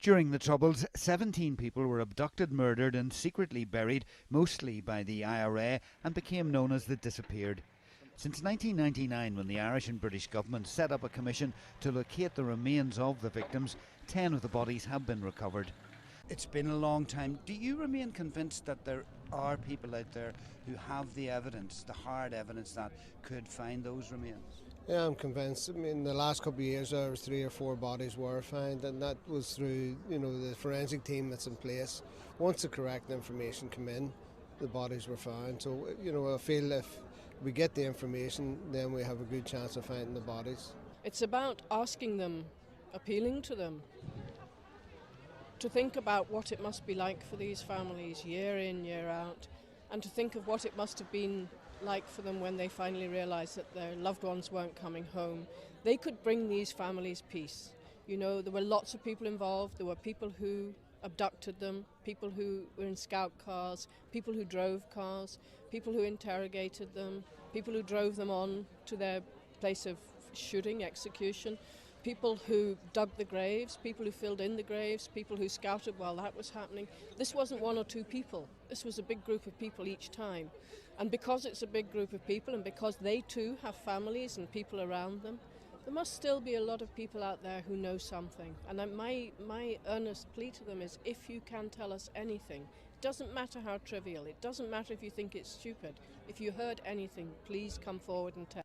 During the Troubles, 17 people were abducted, murdered and secretly buried, mostly by the IRA, and became known as the Disappeared. Since 1999, when the Irish and British government set up a commission to locate the remains of the victims, 10 of the bodies have been recovered. It's been a long time. Do you remain convinced that there are people out there who have the evidence, the hard evidence, that could find those remains? Yeah, I'm convinced. I mean, the last couple of years there was 3 or 4 bodies were found, and that was through, the forensic team that's in place. Once the correct information came in, the bodies were found. So, I feel if we get the information, then we have a good chance of finding the bodies. It's about asking them, appealing to them, to think about what it must be like for these families year in, year out, and to think of what it must have been like for them when they finally realised that their loved ones weren't coming home. They could bring these families peace. There were lots of people involved. There were people who abducted them, people who were in scout cars, people who drove cars, people who interrogated them, people who drove them on to their place of shooting, execution, people who dug the graves, people who filled in the graves, people who scouted while that was happening. This wasn't 1 or 2 people. This was a big group of people each time. And because it's a big group of people and because they too have families and people around them, there must still be a lot of people out there who know something. And my earnest plea to them is, if you can tell us anything, it doesn't matter how trivial, it doesn't matter if you think it's stupid. If you heard anything, please come forward and tell.